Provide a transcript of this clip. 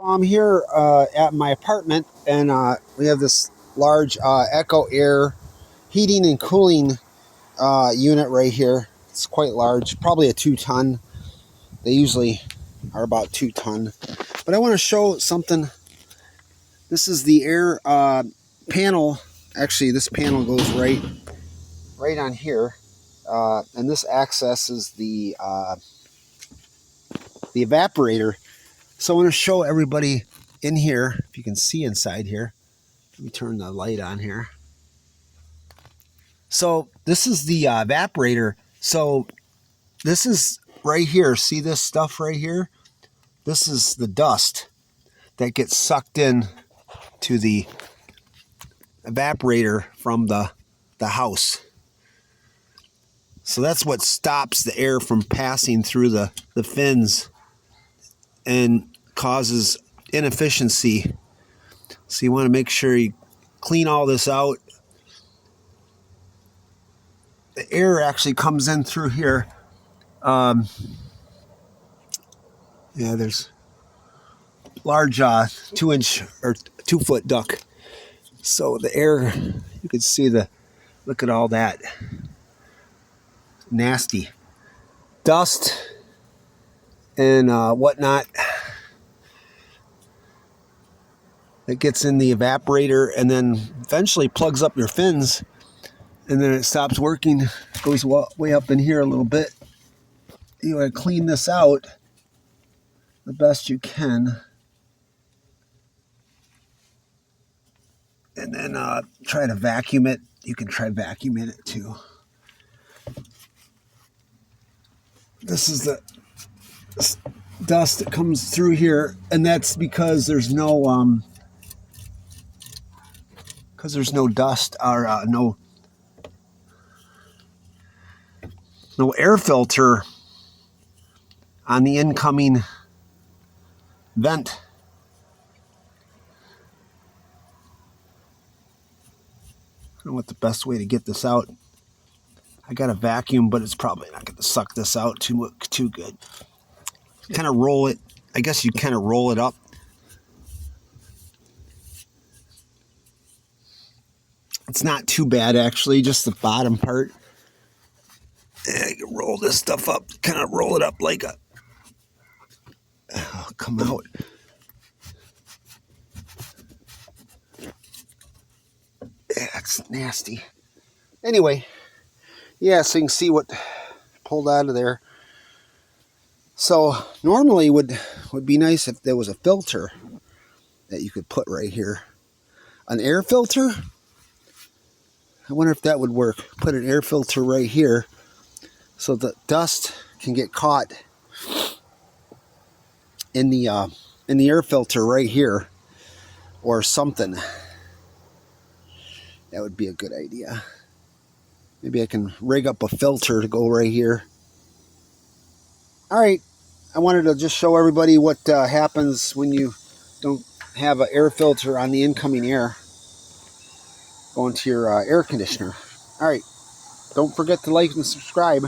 I'm here at my apartment, and we have this large arcoaire heating and cooling unit right here. It's quite large, probably a 2-ton. They usually are about 2-ton. But I want to show something. This is the air panel. Actually, this panel goes right on here, and this accesses the evaporator. So I want to show everybody in here, if you can see inside here. Let me turn the light on here. So this is the evaporator. So this is right here. See this stuff right here? This is the dust that gets sucked in to the evaporator from the house. So that's what stops the air from passing through the fins and causes inefficiency. So you want to make sure you clean all this out. The air actually comes in through here. Yeah, there's large 2-inch or 2-foot duct. So the air, you can see look at all that nasty dust and whatnot that gets in the evaporator and then eventually plugs up your fins, and then it stops working. It goes way up in here a little bit. You want to clean this out the best you can, and then try to vacuum it. You can try vacuuming it too. This is the dust that comes through here, and that's because there's no dust or no air filter on the incoming vent. I don't know what the best way to get this out. I got a vacuum, but it's probably not going to suck this out too good. Kind of roll it. I guess you kind of roll it up. It's not too bad, actually, just the bottom part. And I can roll this stuff up, kind of roll it up like a... Oh, come out. Yeah, it's nasty. Anyway, yeah, so you can see what pulled out of there. So normally would be nice if there was a filter that you could put right here. An air filter? I wonder if that would work. Put an air filter right here so the dust can get caught in the air filter right here or something. That would be a good idea. Maybe I can rig up a filter to go right here. All right, I wanted to just show everybody what happens when you don't have an air filter on the incoming air going to your air conditioner. All right, don't forget to like and subscribe.